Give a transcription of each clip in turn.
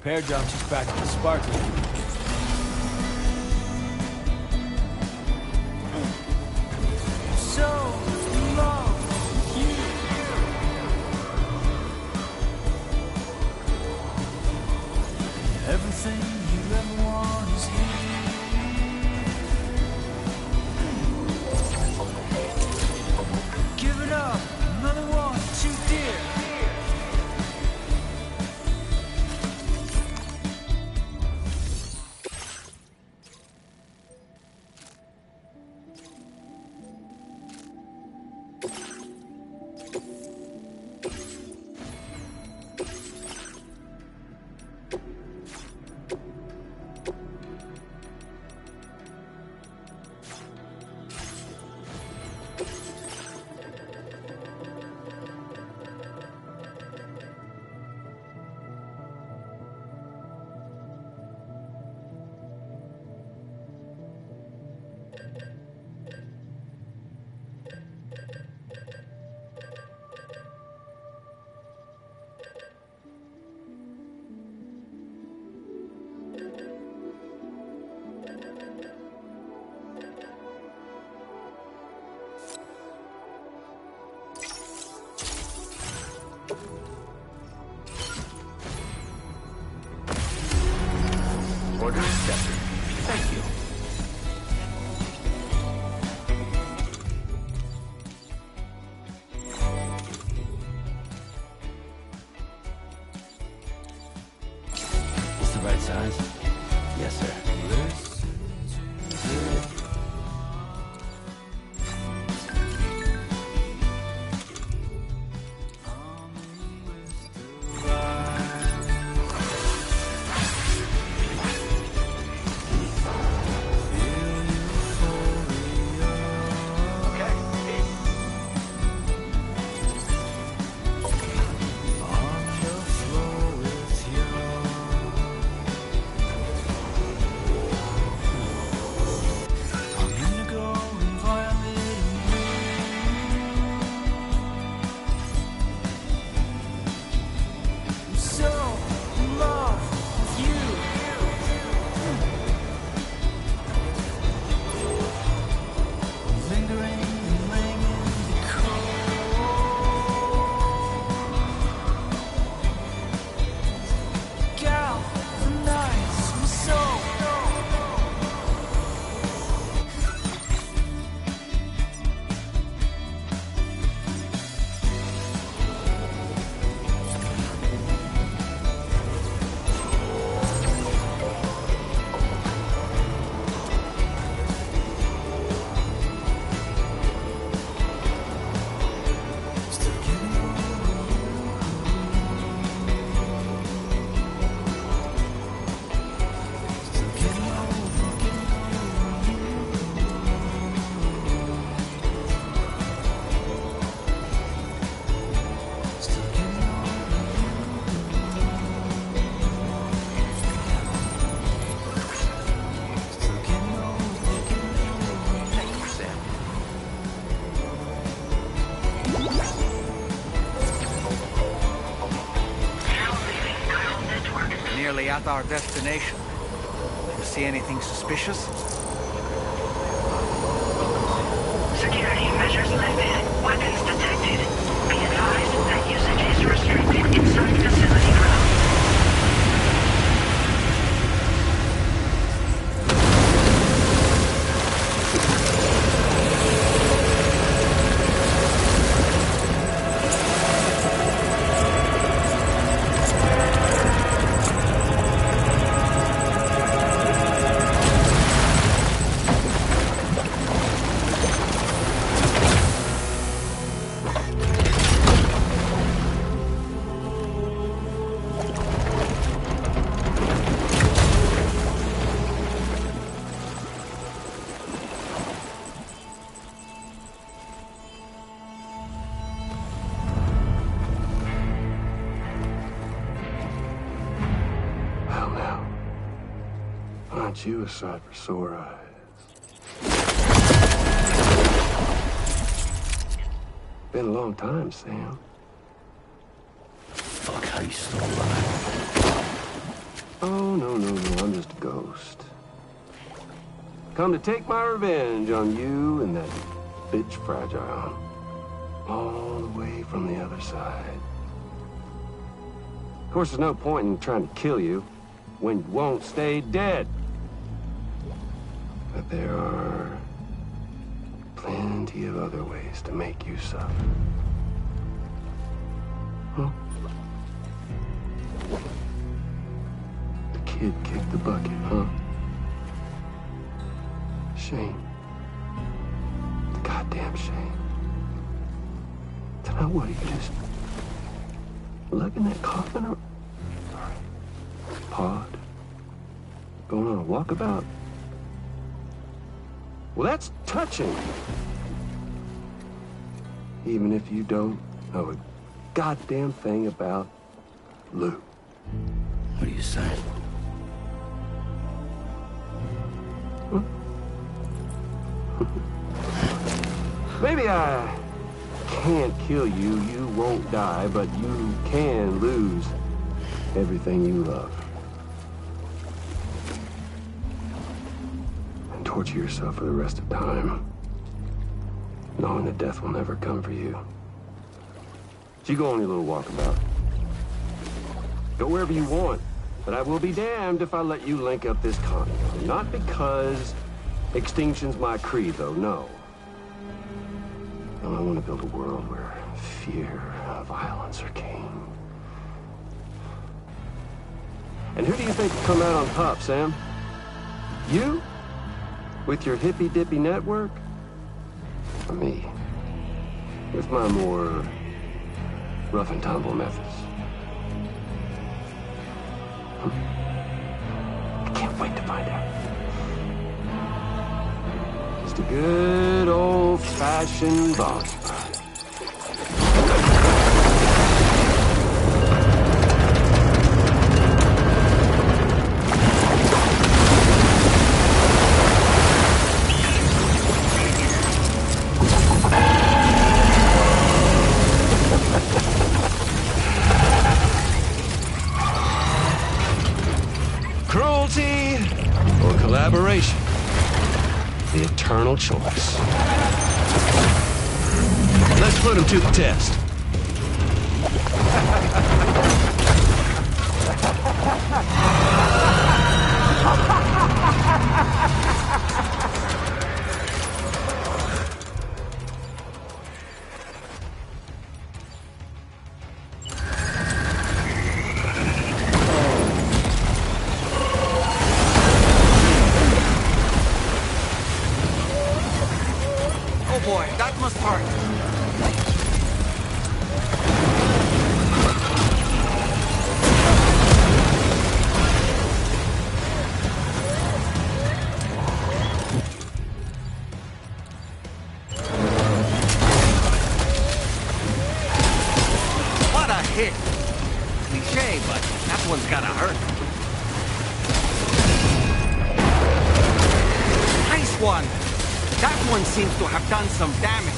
Repair job's just back at the Spartan. So in love with you. Everything you ever want is here. Give it up, another one too dear. Order accepted. Thank you. It's the right size? Yes, sir. Nearly at our destination. You see anything suspicious? Security measures lifted. Weapons detected. Be advised that usage is restricted inside facility grounds. Aren't you a sight for sore eyes? Been a long time, Sam. Fuck, how you still alive? Oh, no, no, no, I'm just a ghost. Come to take my revenge on you and that bitch Fragile. All the way from the other side. Of course, there's no point in trying to kill you when you won't stay dead. But there are plenty of other ways to make you suffer. Huh? The kid kicked the bucket, huh? Shame. The goddamn shame. Now what, are you just lugging that coffin or pod? Going on a walkabout? Well, that's touching. Even if you don't know a goddamn thing about Lou. What are you saying? Huh? Maybe I can't kill you, you won't die, but you can lose everything you love. And torture yourself for the rest of time, knowing that death will never come for you. So you go on your little walkabout. Go wherever you want, but I will be damned if I let you link up this continent. Not because extinction's my creed, though, no. I want to build a world where fear and violence are king. And who do you think will come out on top, Sam? You? With your hippy-dippy network? Or me? With my more rough and tumble methods? I can't wait to find out. Just a good old-fashioned boss fight. Cruelty or collaboration? The eternal choice. Let's put him to the test. Oh boy, that must hurt. What a hit! Cliché, but that one's gotta hurt. Nice one! That one seems to have done some damage.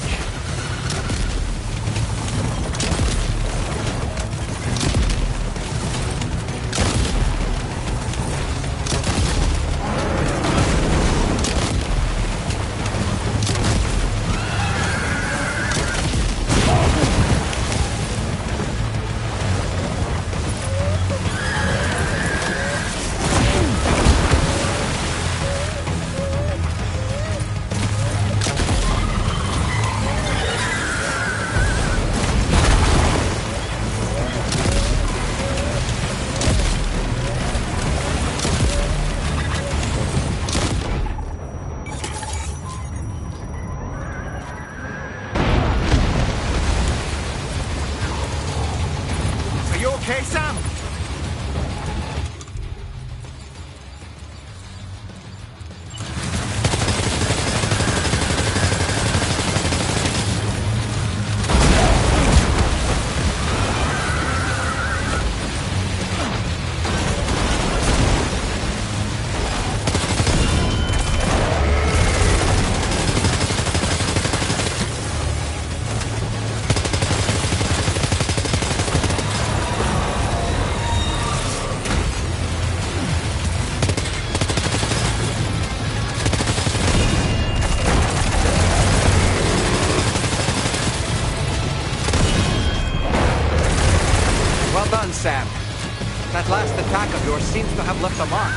seems to have left a mark.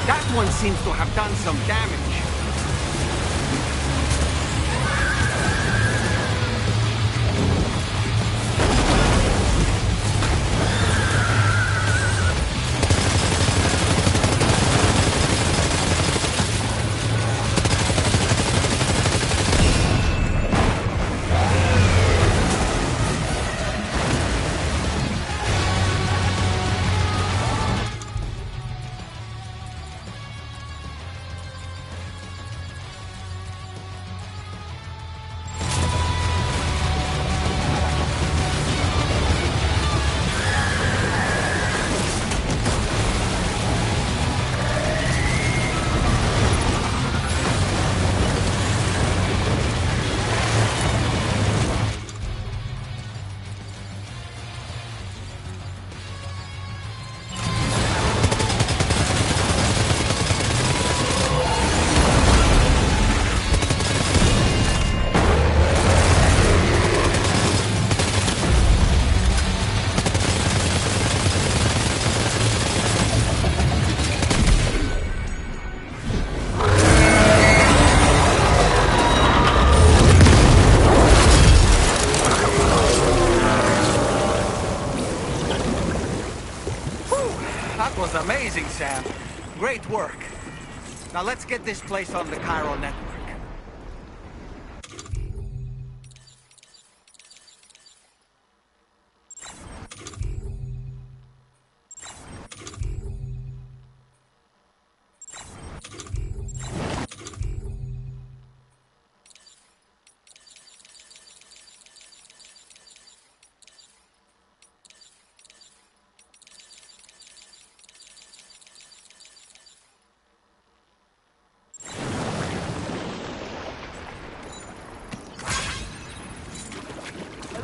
That one seems to have done some damage. That was amazing, Sam. Great work. Now let's get this place on the Cairo network.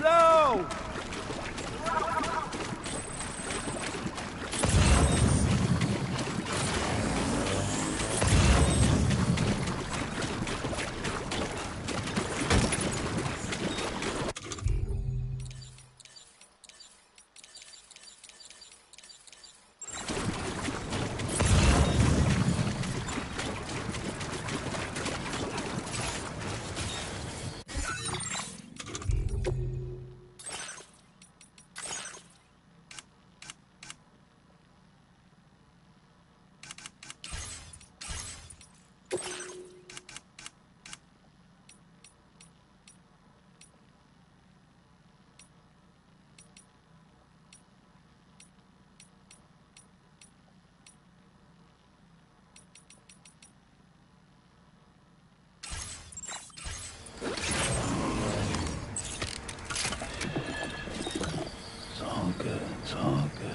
Hello! It's all good.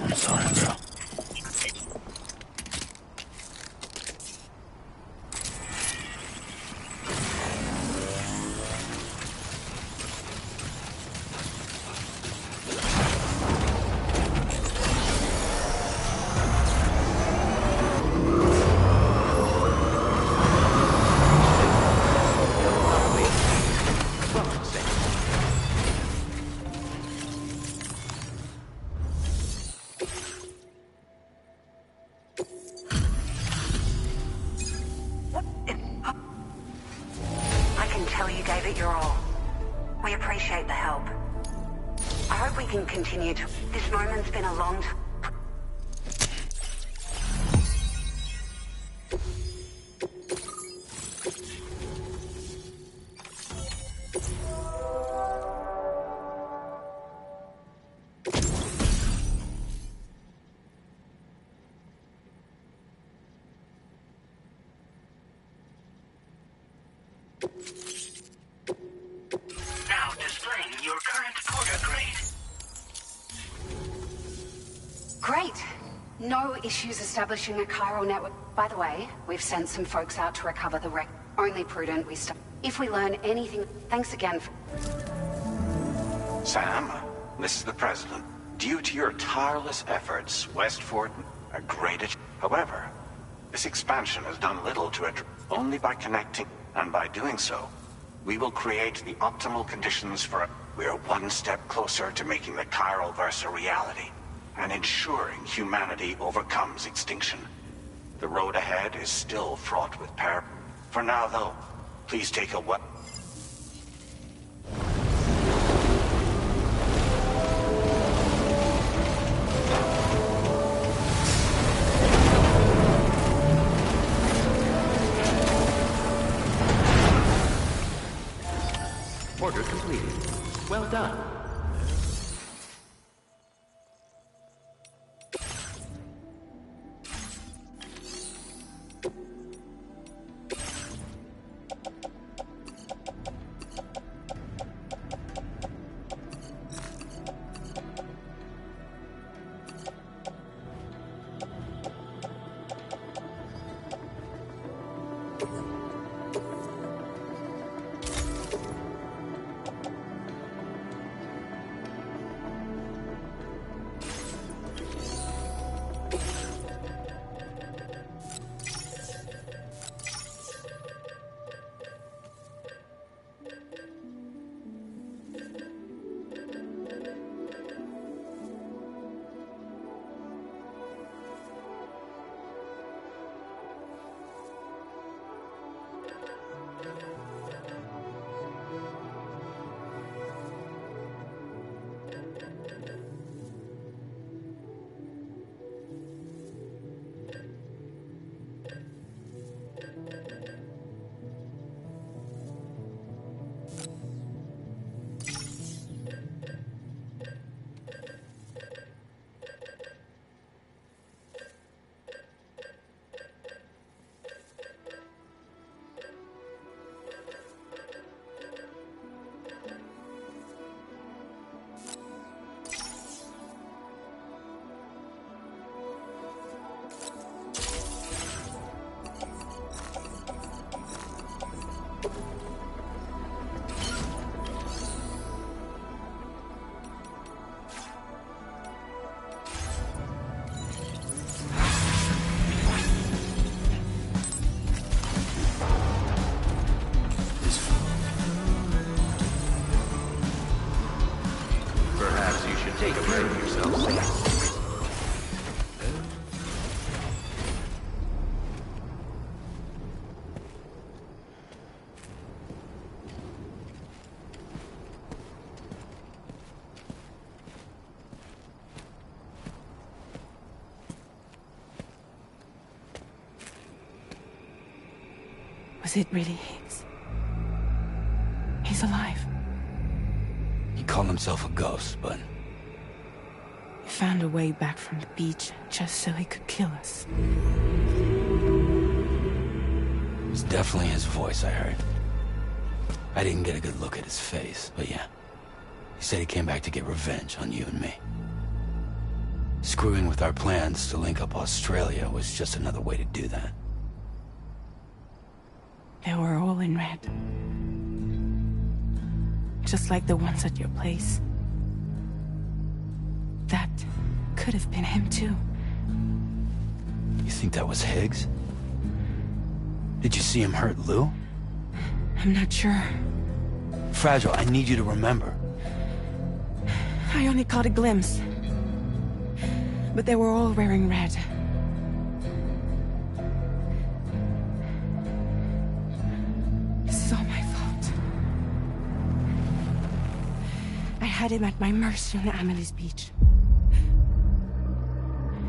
I'm sorry, bro. I can tell you gave it your all. We appreciate the help. I hope we can continue to... This moment's been a long time. Now displaying your current porter grade. Great. No issues establishing a chiral network. By the way, we've sent some folks out to recover the wreck. Only prudent we stop. If we learn anything, thanks again for... Sam, this is the President. Due to your tireless efforts, Westford are great at... However, this expansion has done little to address... Only by connecting, and by doing so, we will create the optimal conditions for... We're one step closer to making the chiral verse a reality, and ensuring humanity overcomes extinction. The road ahead is still fraught with peril. For now, though, please take a what? Order completed. Well done. Take care of yourself, Sam. Was it really Higgs? He's alive. He called himself a ghost, but He found a way back from the beach just so he could kill us. it was definitely his voice I heard. I didn't get a good look at his face, but yeah. He said he came back to get revenge on you and me. Screwing with our plans to link up Australia was just another way to do that. They were all in red. Just like the ones at your place. That could have been him too. You think that was Higgs? Did you see him hurt Lou? I'm not sure. Fragile, I need you to remember. I only caught a glimpse. But they were all wearing red. This is all my fault. I had him at my mercy on Amelie's beach.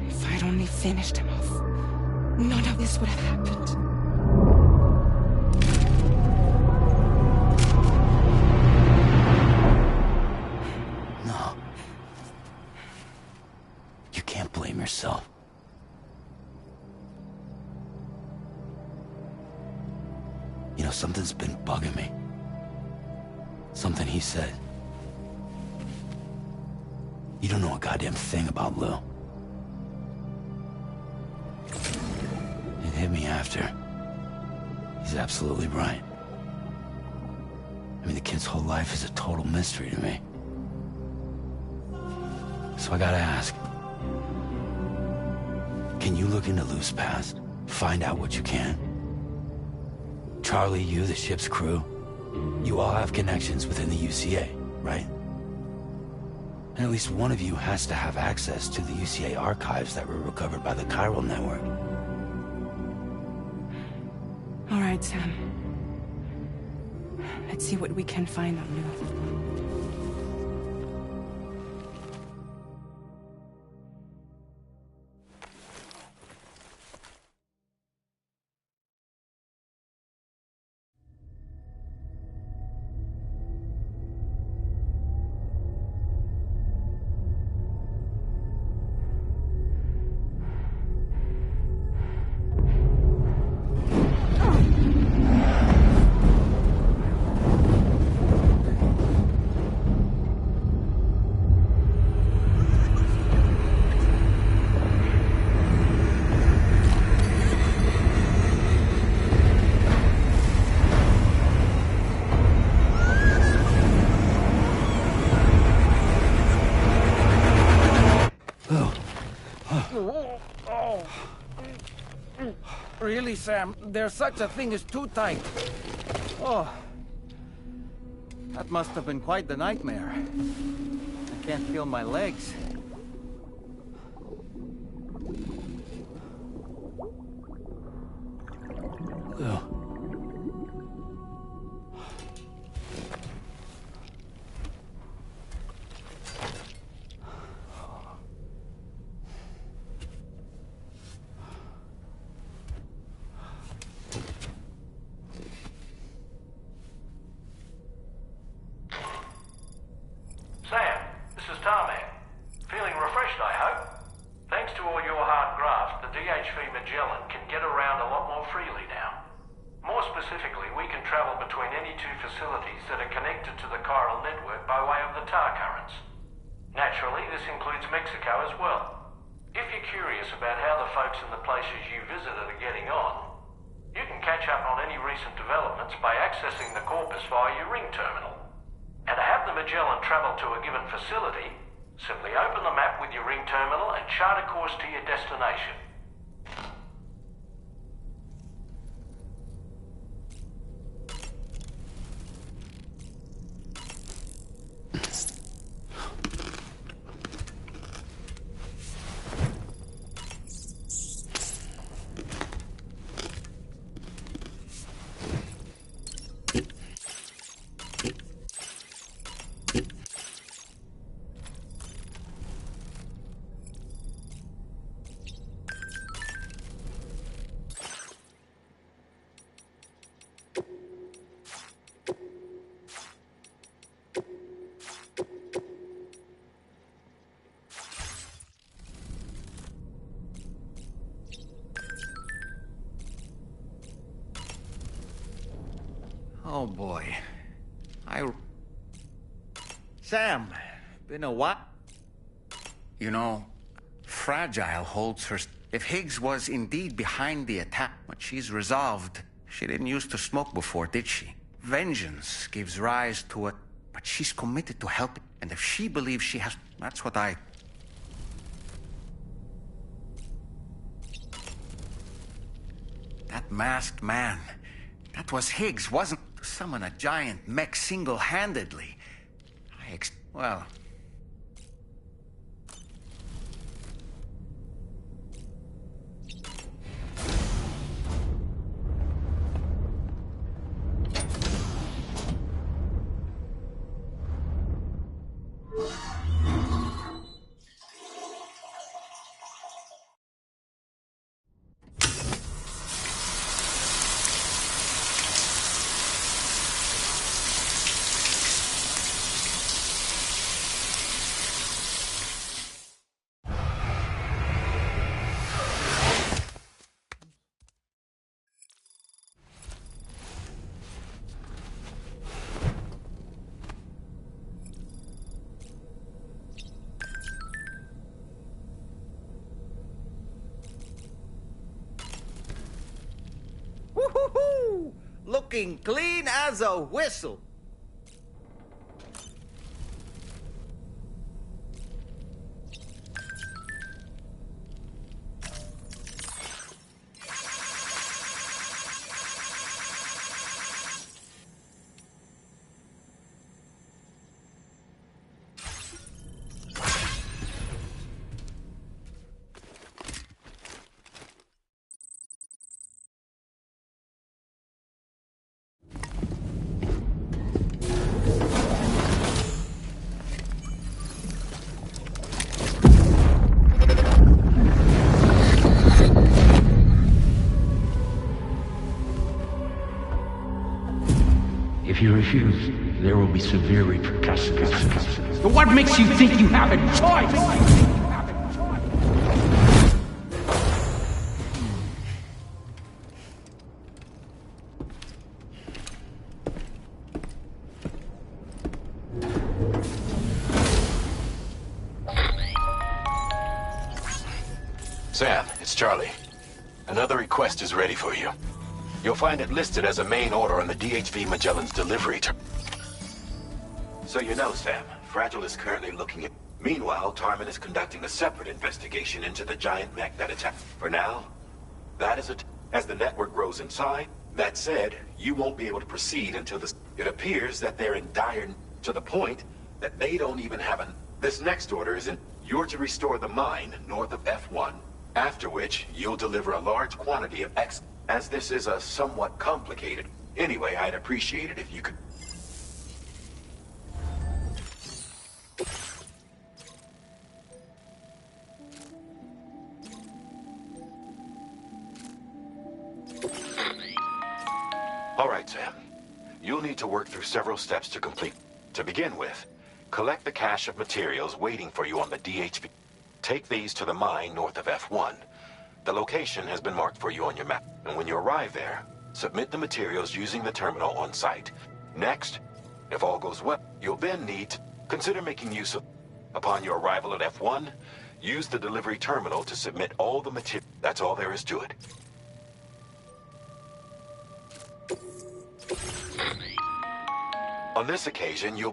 If I'd only finished him off, none of this would have happened. No. You can't blame yourself. You know, something's been bugging me. Something he said. You don't know a goddamn thing about Lou. It hit me after. He's absolutely right. I mean, the kid's whole life is a total mystery to me. So I gotta ask. Can you look into Lou's past? Find out what you can? Charlie, you, the ship's crew, you all have connections within the UCA, right? And at least one of you has to have access to the UCA archives that were recovered by the Chiral Network. All right, Sam. Let's see what we can find on Lou. Really, Sam? There's such a thing as too tight. Oh. That must have been quite the nightmare. I can't feel my legs. Lou. Sam, this is Tarmac. Feeling refreshed, I hope. Thanks to all your hard graft, the DHV Magellan can get around a lot more freely now. More specifically, we can travel between any two facilities that are connected to the chiral network by way of the tar currents. Naturally, this includes Mexico as well. If you're curious about how the folks in the places you visited are getting on, you can catch up on any recent developments by accessing the Corpus via your ring terminal. And to have the Magellan travel to a given facility, simply open the map with your ring terminal and chart a course to your destination. Oh boy. Sam, been a while. You know, Fragile holds her... If Higgs was indeed behind the attack, but she's resolved. She didn't used to smoke before, did she? Vengeance gives rise to it, but she's committed to helping. And if she believes she has... That's what I... That masked man... That was Higgs, wasn't... To summon a giant mech single-handedly. Well... looking clean as a whistle. If you refuse, there will be severe repercussions. But what makes you think you have a choice? Sam, it's Charlie. Another request is ready for you. You'll find it listed as a main order on the DHV Magellan's delivery So you know, Sam, Fragile is currently looking at... Meanwhile, Tarman is conducting a separate investigation into the giant mech that attacked. For now, that is it. As the network grows inside, that said, you won't be able to proceed until this... It appears that they're in dire... to the point that they don't even have an... This next order is in... You're to restore the mine north of F1, after which you'll deliver a large quantity of X... As this is a somewhat complicated... Anyway, I'd appreciate it if you could... All right, Sam. You'll need to work through several steps to complete. To begin with, collect the cache of materials waiting for you on the DHV. Take these to the mine north of F1. The location has been marked for you on your map, and when you arrive there, submit the materials using the terminal on site. Next, if all goes well, you'll then need to consider making use of... Upon your arrival at F1, use the delivery terminal to submit all the material. That's all there is to it. On this occasion, you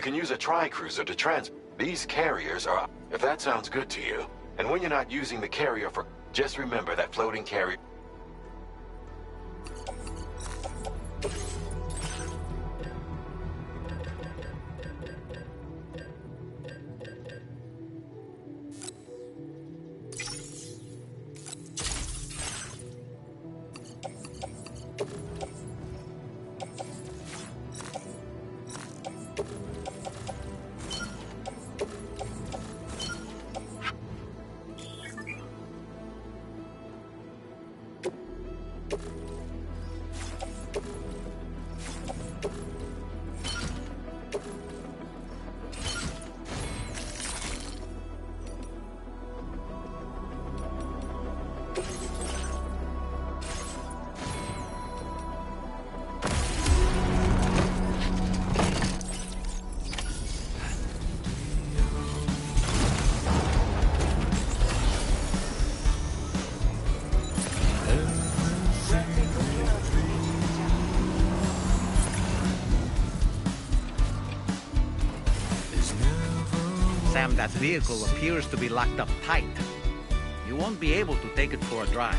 can use a tri-cruiser to These carriers are... If that sounds good to you, and when you're not using the carrier for... Just remember that floating carrier... Sam, that vehicle appears to be locked up tight. You won't be able to take it for a drive.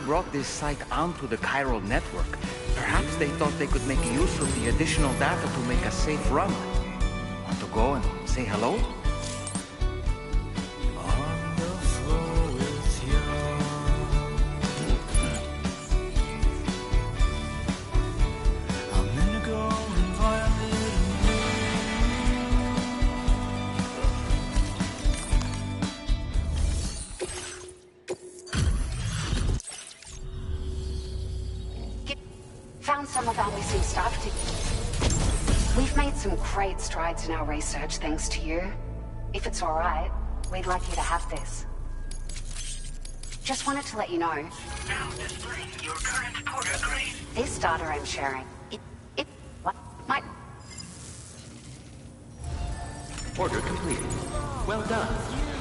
brought this site onto the chiral network, perhaps they thought they could make use of the additional data to make a safe run. Want to go and say hello? Found some of our missing stuff. We've made some great strides in our research thanks to you. If it's all right, we'd like you to have this. Just wanted to let you know. Now displaying your current Porter grade. This data I'm sharing, what might... Order completed. Well done.